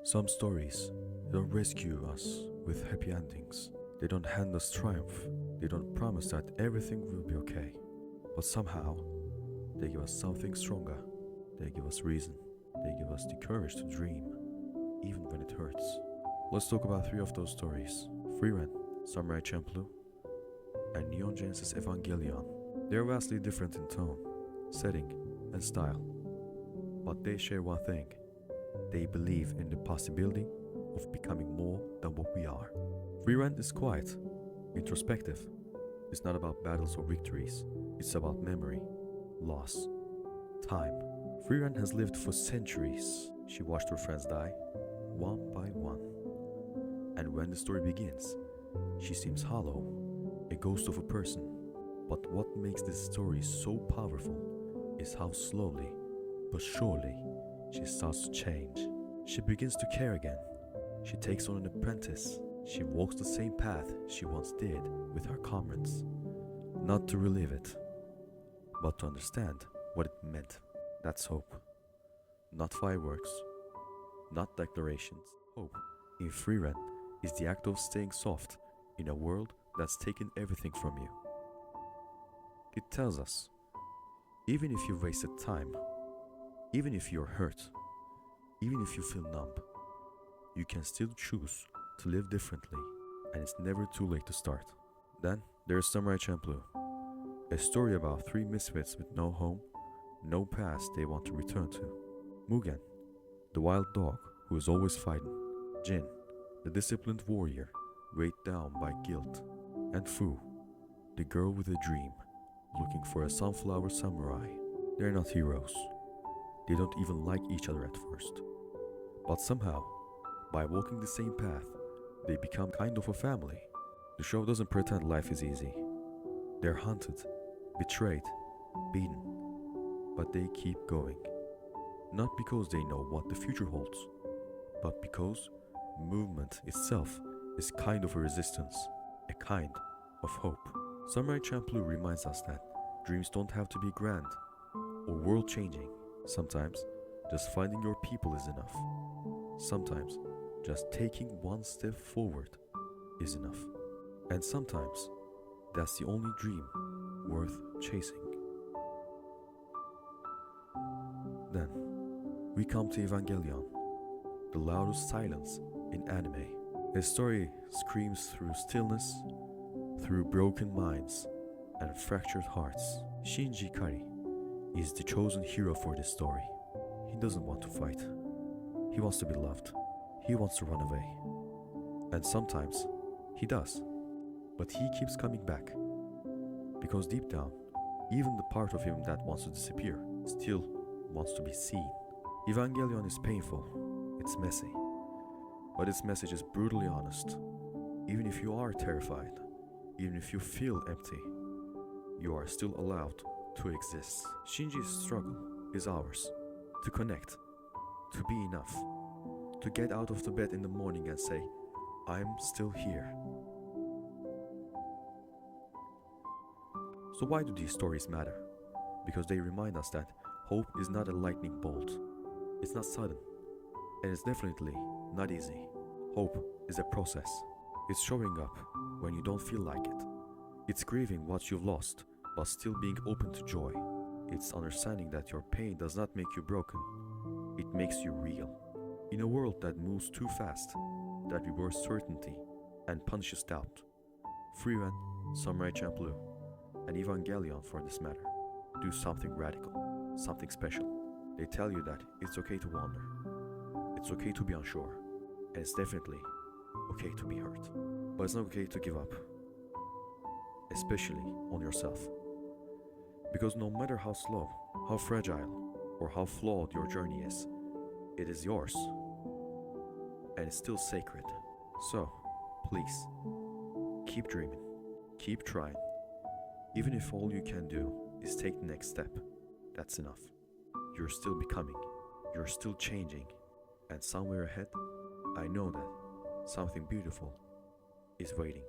Some stories don't rescue us with happy endings. They don't hand us triumph. They don't promise that everything will be okay. But somehow, they give us something stronger. They give us reason. They give us the courage to dream, even when it hurts. Let's talk about three of those stories. Frieren, Samurai Champloo, and Neon Genesis Evangelion. They're vastly different in tone, setting, and style. But they share one thing. They believe in the possibility of becoming more than what we are. Frieren is quiet, introspective. It's not about battles or victories. It's about memory, loss, time. Frieren has lived for centuries. She watched her friends die, one by one. And when the story begins, she seems hollow, a ghost of a person. But what makes this story so powerful is how slowly, but surely, she starts to change. She begins to care again. She takes on an apprentice. She walks the same path she once did with her comrades. Not to relive it, but to understand what it meant. That's hope. Not fireworks, not declarations. Hope in Frieren is the act of staying soft in a world that's taken everything from you. It tells us, even if you've wasted time, even if you're hurt, even if you feel numb, you can still choose to live differently, and it's never too late to start. Then there's Samurai Champloo, a story about three misfits with no home, no past they want to return to. Mugen, the wild dog who is always fighting. Jin, the disciplined warrior weighed down by guilt. And Fu, the girl with a dream, looking for a sunflower samurai. They're not heroes. They don't even like each other at first. But somehow, by walking the same path, they become kind of a family. The show doesn't pretend life is easy. They're hunted, betrayed, beaten, but they keep going. Not because they know what the future holds, but because movement itself is kind of a resistance, a kind of hope. Samurai Champloo reminds us that dreams don't have to be grand or world-changing. Sometimes, just finding your people is enough. Sometimes, just taking one step forward is enough. And sometimes, that's the only dream worth chasing. Then, we come to Evangelion, the loudest silence in anime. His story screams through stillness, through broken minds, and fractured hearts. Shinji Kari is the chosen hero for this story. He doesn't want to fight. He wants to be loved. He wants to run away. And sometimes, he does. But he keeps coming back. Because deep down, even the part of him that wants to disappear still wants to be seen. Evangelion is painful. It's messy. But its message is brutally honest. Even if you are terrified, even if you feel empty, you are still allowed to exist. Shinji's struggle is ours. To connect, to be enough, to get out of the bed in the morning and say, I'm still here. So why do these stories matter? Because they remind us that hope is not a lightning bolt. It's not sudden. And it's definitely not easy. Hope is a process. It's showing up when you don't feel like it. It's grieving what you've lost, but still being open to joy. It's understanding that your pain does not make you broken. It makes you real. In a world that moves too fast, that rewards certainty and punishes doubt, Frieren, Samurai Champloo, and Evangelion for this matter, do something radical, something special. They tell you that it's okay to wander, it's okay to be unsure, and it's definitely okay to be hurt. But it's not okay to give up, especially on yourself. Because no matter how slow, how fragile, or how flawed your journey is, it is yours, and it's still sacred. So, please, keep dreaming, keep trying. Even if all you can do is take the next step, that's enough. You're still becoming, you're still changing, and somewhere ahead, I know that something beautiful is waiting.